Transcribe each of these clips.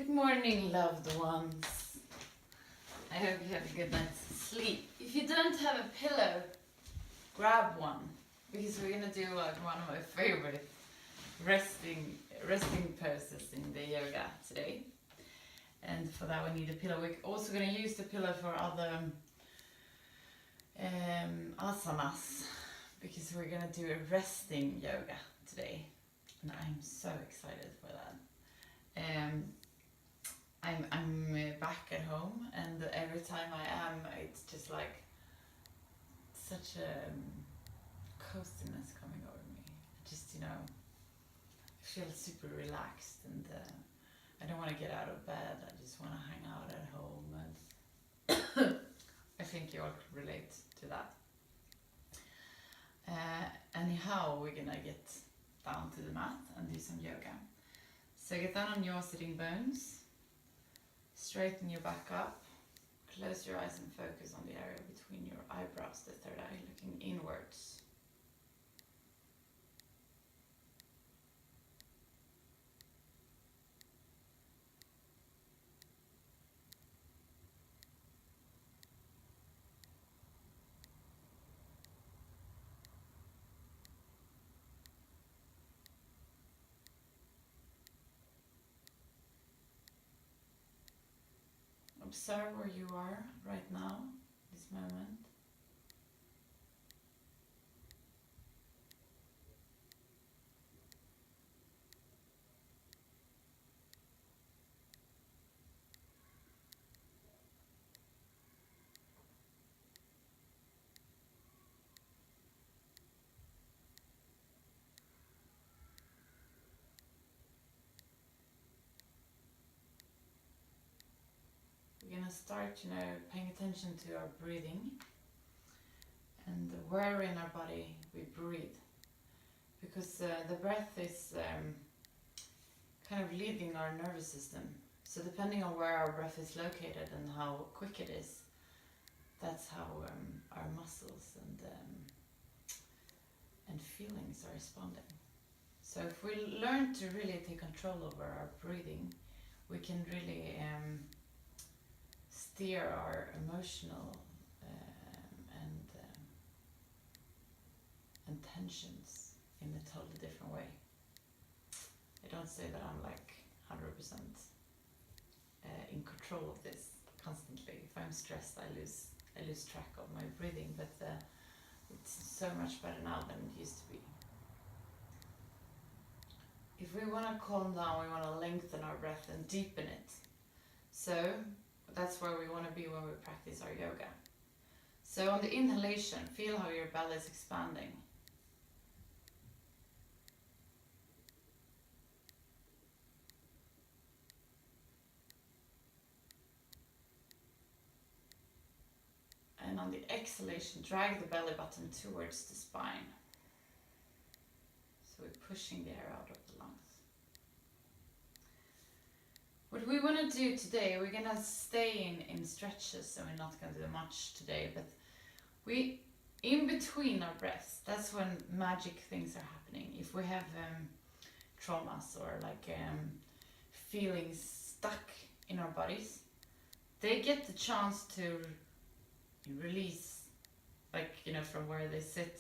Good morning, loved ones. I hope you have a good night's sleep. If you don't have a pillow, grab one, because we're gonna do like one of my favorite resting poses in the yoga today. And for that we need a pillow. We're also gonna use the pillow for other asanas, because we're gonna do a resting yoga today, and I'm so excited for that. I'm back at home, and every time I am, it's just like such a coziness coming over me. I just, feel super relaxed, and I don't want to get out of bed. I just want to hang out at home, and I think you all could relate to that. Anyhow, we're gonna get down to the mat and do some yoga. So get down on your sitting bones. Straighten your back up, close your eyes and focus on the area between your eyebrows, the third eye, looking inwards. Observe where you are right now, this moment. We're gonna start, paying attention to our breathing and where in our body we breathe, because the breath is kind of leading our nervous system. So depending on where our breath is located and how quick it is, that's how our muscles and feelings are responding. So if we learn to really take control over our breathing, we can really steer our emotional and tensions in a totally different way. I don't say that I'm like 100% in control of this constantly. If I'm stressed, I lose track of my breathing, but it's so much better now than it used to be. If we want to calm down, we want to lengthen our breath and deepen it. So that's where we want to be when we practice our yoga. So on the inhalation, feel how your belly is expanding. And on the exhalation, drag the belly button towards the spine. So we're pushing the air out of the lungs. What we want to do today, we're going to stay in stretches, so we're not going to do much today, but we, in between our breaths, that's when magic things are happening. If we have traumas or feelings stuck in our bodies, they get the chance to release, from where they sit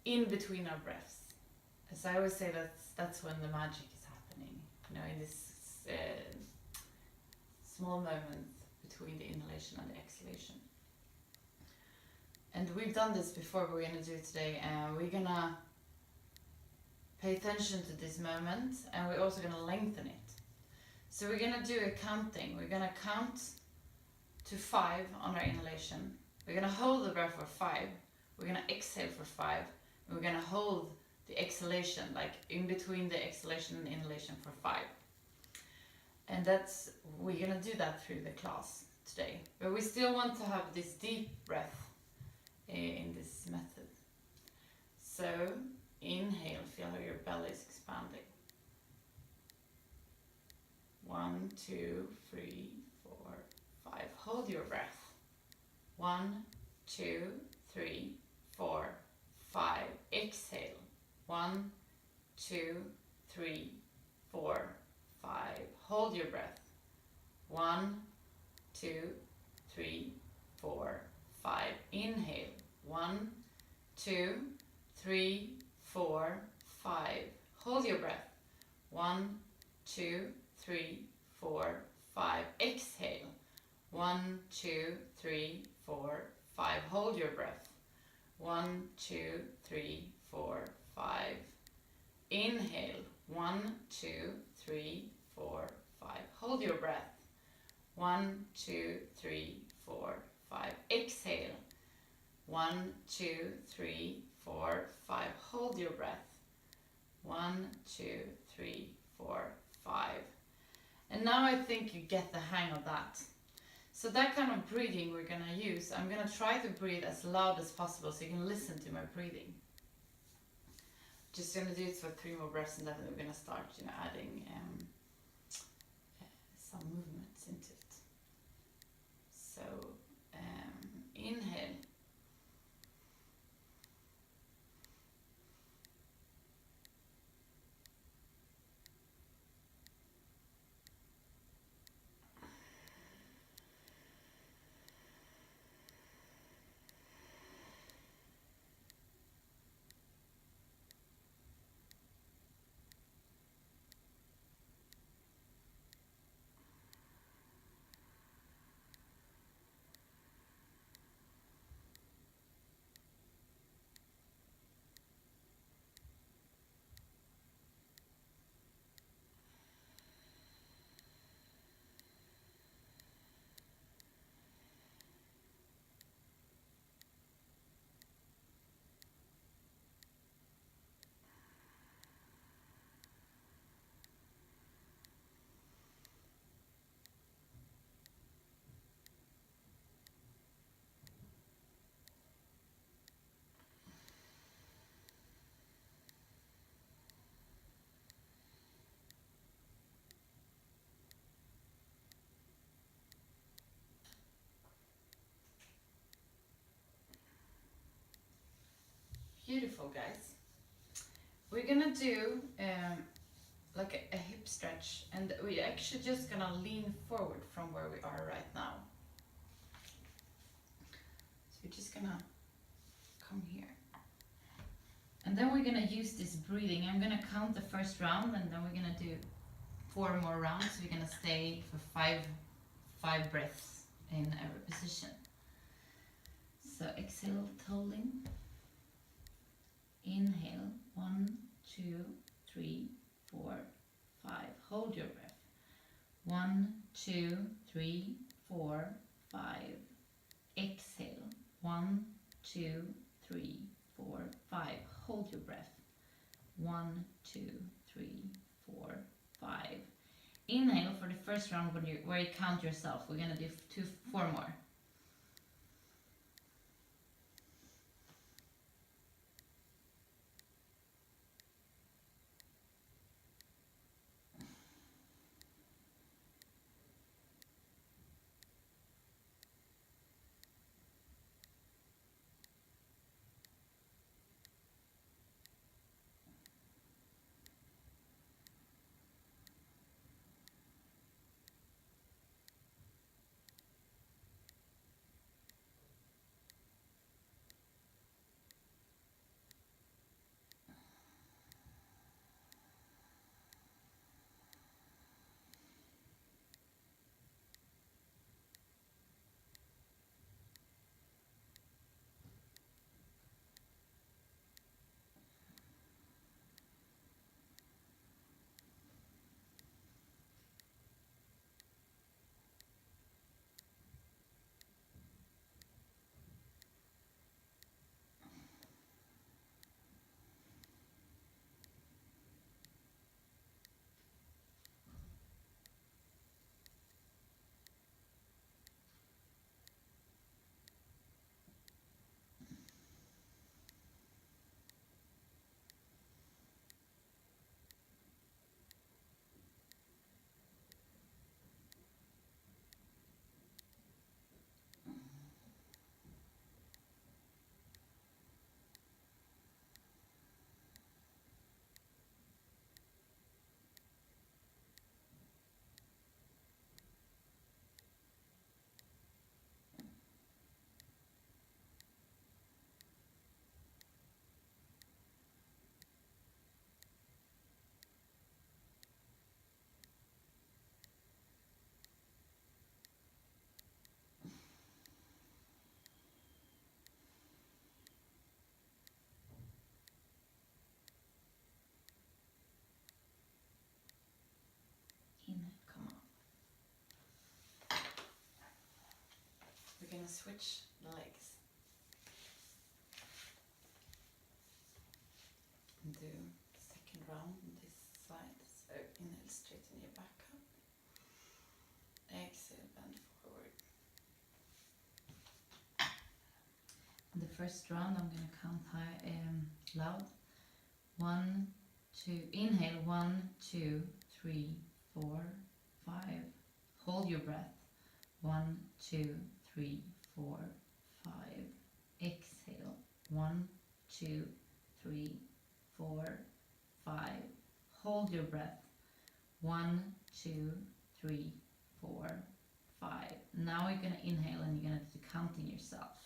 in between our breaths. As I always say, that's when the magic is happening, in this small moment between the inhalation and the exhalation. And we've done this before, but we're going to do it today. We're going to pay attention to this moment, and we're also going to lengthen it. So we're going to do a counting. We're going to count to 5 on our inhalation. We're going to hold the breath for 5. We're going to exhale for 5. And we're going to hold the exhalation, in between the exhalation and inhalation, for 5. And we're going to do that through the class today. But we still want to have this deep breath in this method. So inhale, feel how your belly is expanding. 1, 2, 3, 4, 5. Hold your breath. 1, 2, 3, 4, 5. Exhale. 1, 2, 3, 4, 5. Hold your breath. 1, 2, 3, 4, 5. Inhale. 1, 2, 3, 4, 5. Hold your breath. 1, 2, 3, 4, 5. Exhale. 1, 2, 3, 4, 5. Hold your breath. 1, 2, 3, 4, 5. Inhale. 1, 2, 3, 4, 5. Hold your breath. 1, 2, 3, 4, 5. Exhale. 1, 2, 3, 4, 5. Hold your breath. 1, 2, 3, 4, 5. And now I think you get the hang of that. So that kind of breathing we're gonna use, I'm gonna try to breathe as loud as possible so you can listen to my breathing. Just gonna do it for 3 more breaths, and then we're gonna start, adding some movements into it. So inhale. Beautiful, guys. We're gonna do like a hip stretch, and we're actually just gonna lean forward from where we are right now. So we're just gonna come here. And then we're gonna use this breathing. I'm gonna count the first round, and then we're gonna do 4 more rounds. We're gonna stay for five breaths in every position. So exhale, holding. Inhale, 1, 2, 3, 4, 5. Hold your breath. 1, 2, 3, 4, 5. Exhale. 1, 2, 3, 4, 5. Hold your breath. 1, 2, 3, 4, 5. Inhale for the first round where you count yourself. We're gonna do 4 more. switch the legs and do the second round on this side. So inhale, straighten your back up. Exhale, bend forward. The first round I'm going to count high, loud. 1, 2, inhale, 1, 2, 3, 4, 5. Hold your breath. 1, 2, 3, 4, 5. Exhale. 1, 2, 3, 4, 5. Hold your breath. 1, 2, 3, 4, 5. Now you're going to inhale and you're going to do counting yourself.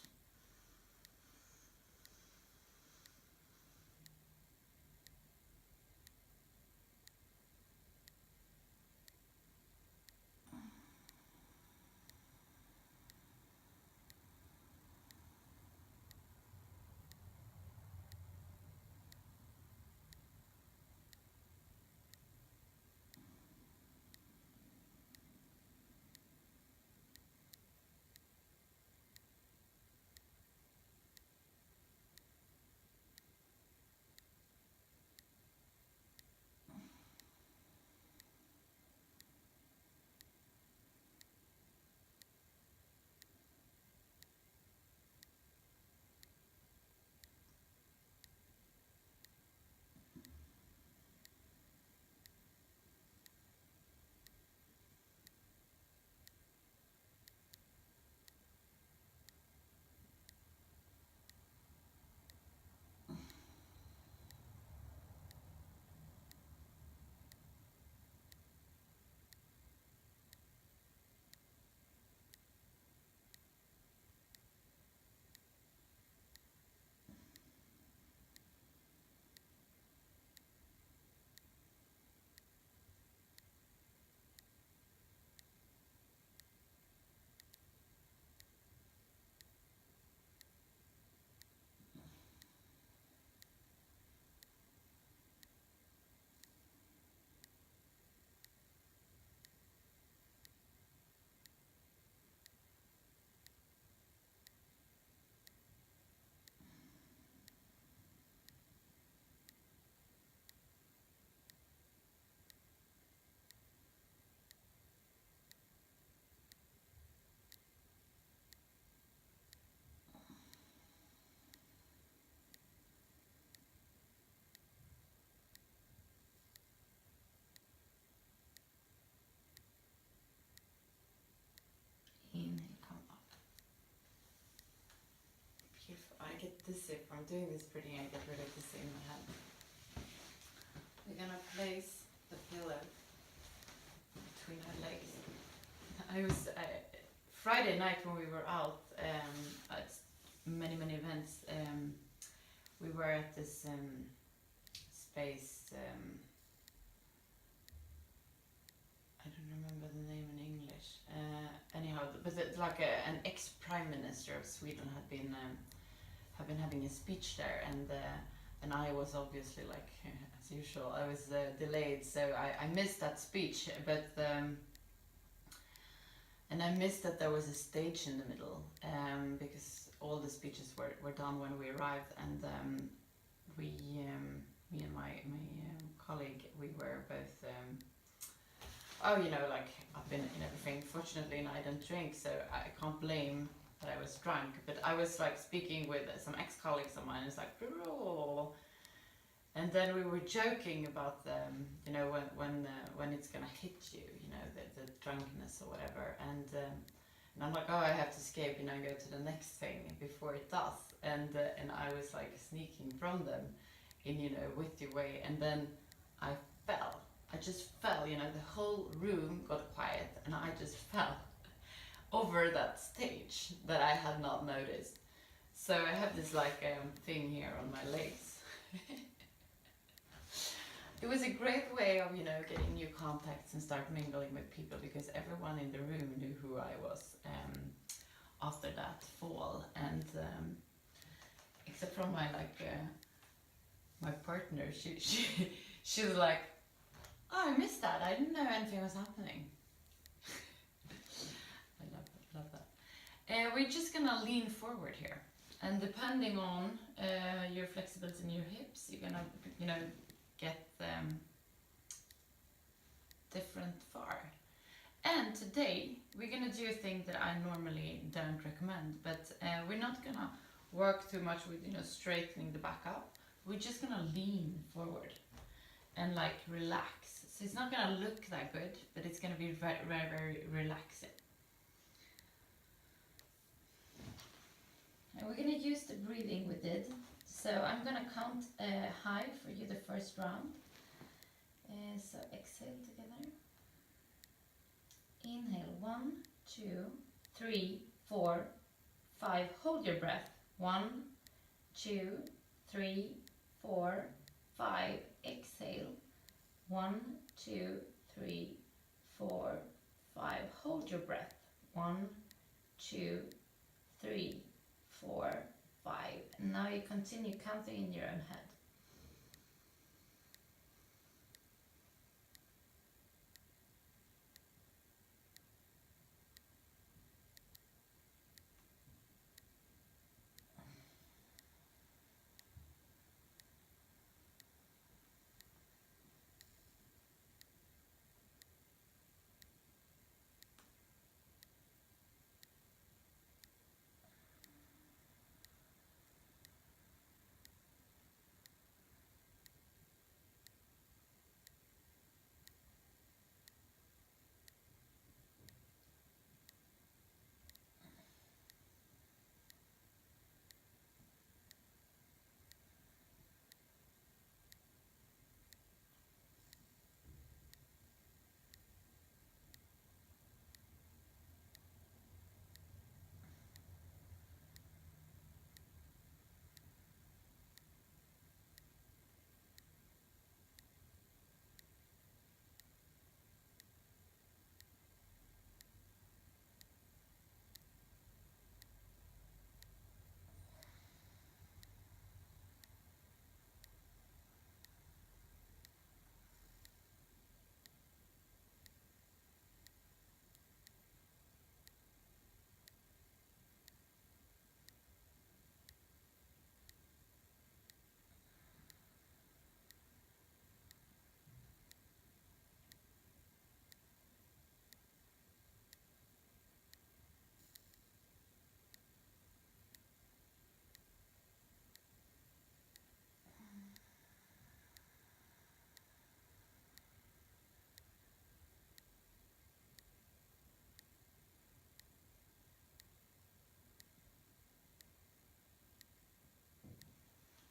Inhale, come up. Beautiful. I get dizzy from doing this breathing. I get really dizzy in my head. We're gonna place the pillow between our legs. Friday night when we were out at many events. We were at this space. I don't remember the name in English. Anyhow, but it's like an ex-prime minister of Sweden had been having a speech there, and I was obviously, like as usual, I was delayed, so I missed that speech. But and I missed that there was a stage in the middle, because all the speeches were done when we arrived, and me and my colleague, we were both. Like up in everything. Fortunately, I don't drink, so I can't blame that I was drunk. But I was like speaking with some ex-colleagues of mine. It's like, "Bro," and then we were joking about when it's gonna hit you, the drunkenness or whatever. And I'm like, oh, I have to escape, go to the next thing before it does. And I was like sneaking from them in witty way, and then I fell. I just fell, the whole room got quiet, and I just fell over that stage that I had not noticed. So I have this thing here on my legs. It was a great way of, getting new contacts and start mingling with people, because everyone in the room knew who I was after that fall, and except from my my partner, she was like, oh, I missed that. I didn't know anything was happening. I love that. We're just gonna lean forward here, and depending on your flexibility in your hips, you're gonna, get different far. And today we're gonna do a thing that I normally don't recommend, but we're not gonna work too much with straightening the back up. We're just gonna lean forward and like relax. So it's not gonna look that good, but it's gonna be very, very, very relaxing. And we're gonna use the breathing we did. So I'm gonna count high for you the first round. So exhale together. Inhale, 1, 2, 3, 4, 5. Hold your breath. 1, 2, 3, 4, 5. Exhale. 1, 2, 3, 4, 5. Hold your breath. 1, 2, 3, 4, 5. And now you continue counting in your own head.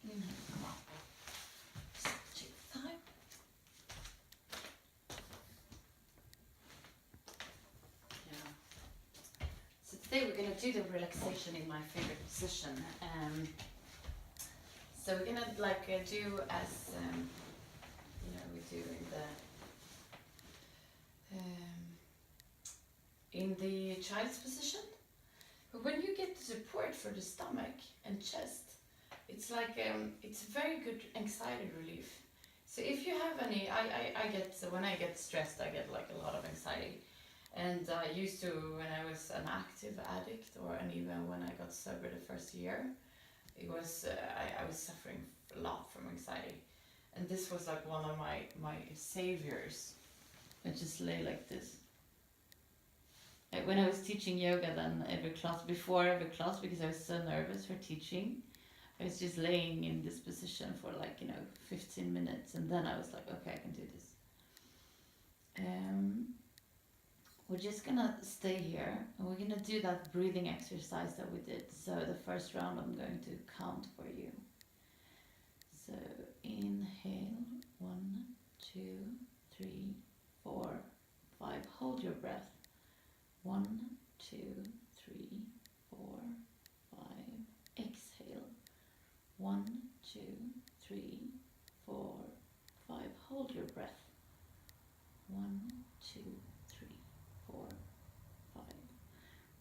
Come on. Take time. Yeah. So today we're gonna do the relaxation in my favorite position. So we're gonna do as we do in the child's position. But when you get the support for the stomach and chest, it's like it's very good anxiety relief. So if you have any, I get, so when I get stressed, I get like a lot of anxiety. And I used to when I was an active addict, and even when I got sober the first year, it was I was suffering a lot from anxiety. And this was like one of my saviors. I just lay like this. When I was teaching yoga, then before every class, because I was so nervous for teaching, I was just laying in this position for 15 minutes, and then I was like, okay, I can do this. We're just gonna stay here, and we're gonna do that breathing exercise that we did. So the first round, I'm going to count for you. So inhale, 1, 2, 3, 4, 5. Hold your breath. 1, 2, 3, 4, 5. Exhale. 1, 2, 3, 4, 5. Hold your breath. 1, 2, 3, 4, 5.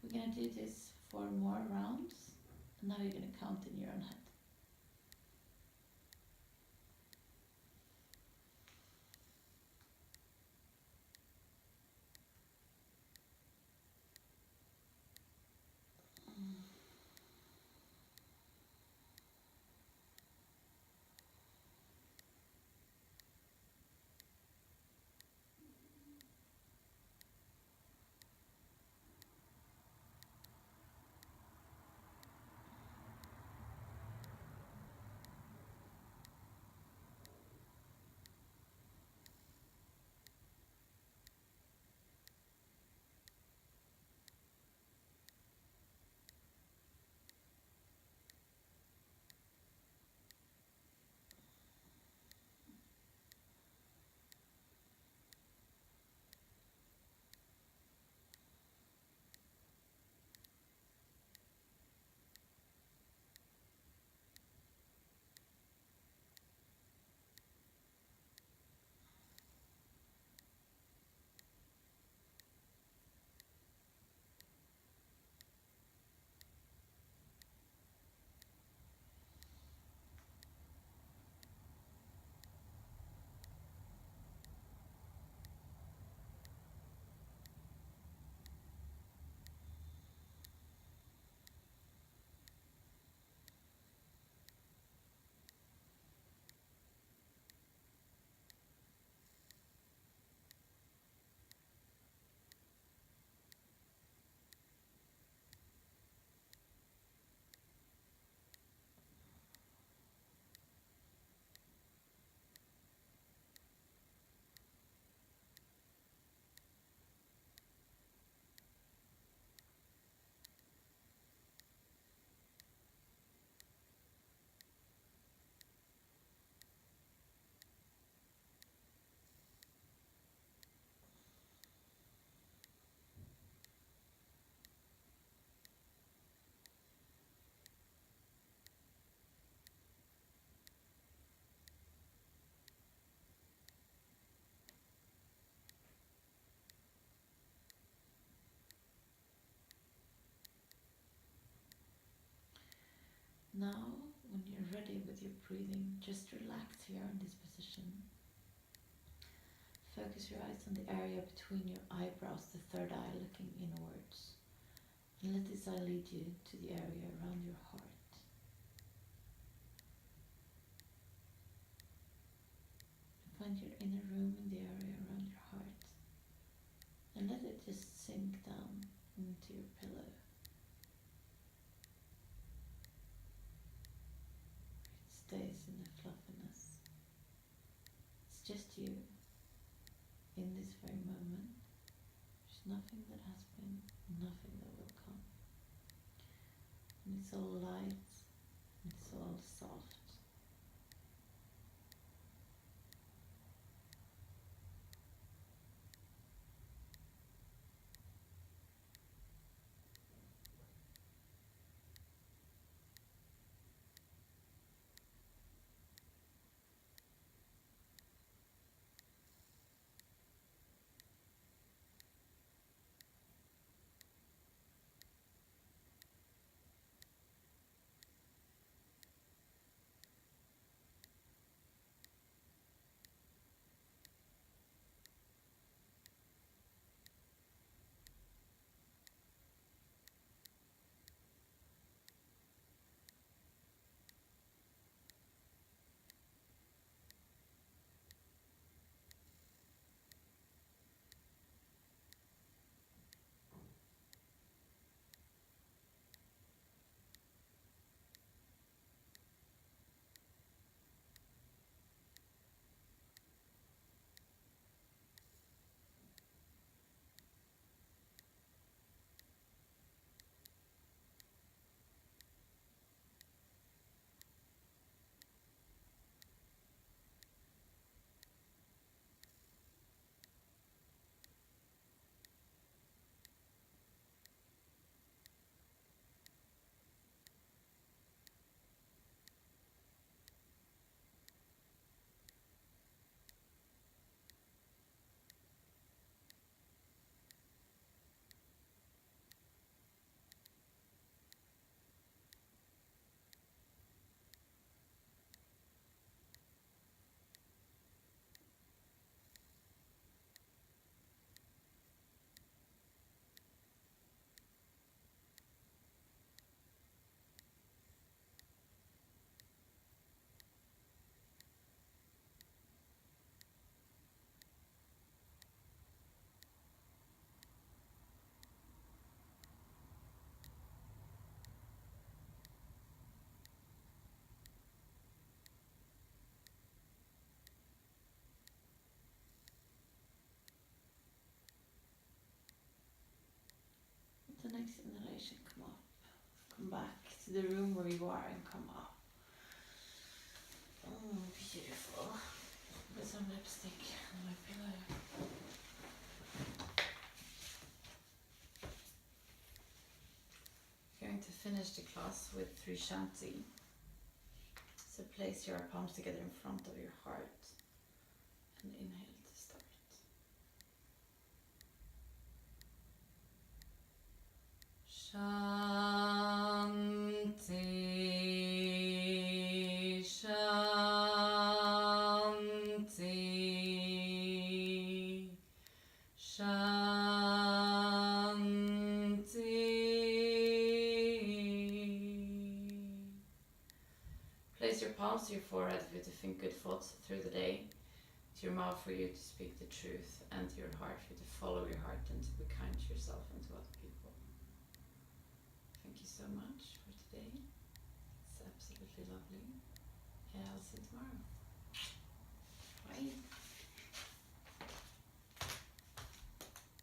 We're gonna do this 4 more rounds, and now you're gonna count in your own head. Now, when you're ready with your breathing, just relax here in this position. Focus your eyes on the area between your eyebrows, the third eye looking inwards. And let this eye lead you to the area around your heart. Find your inner room in the area around your heart. And let it just sink down into your pillow. It stays in the fluffiness. It's just you in this very moment. There's nothing that has been, nothing that will come. And it's all light, it's all soft. With the next inhalation, come up. Come back to the room where you are and come up. Oh, beautiful. Put some lipstick on my pillow. Going to finish the class with 3 shanti. So place your palms together in front of your heart and inhale to start. Shanti, Shanti, Shanti. Place your palms to your forehead for you to think good thoughts through the day. To your mouth for you to speak the truth, and to your heart for you to follow your heart and to be kind to yourself and to other people. Thank you so much for today. It's absolutely lovely. Yeah, I'll see you tomorrow.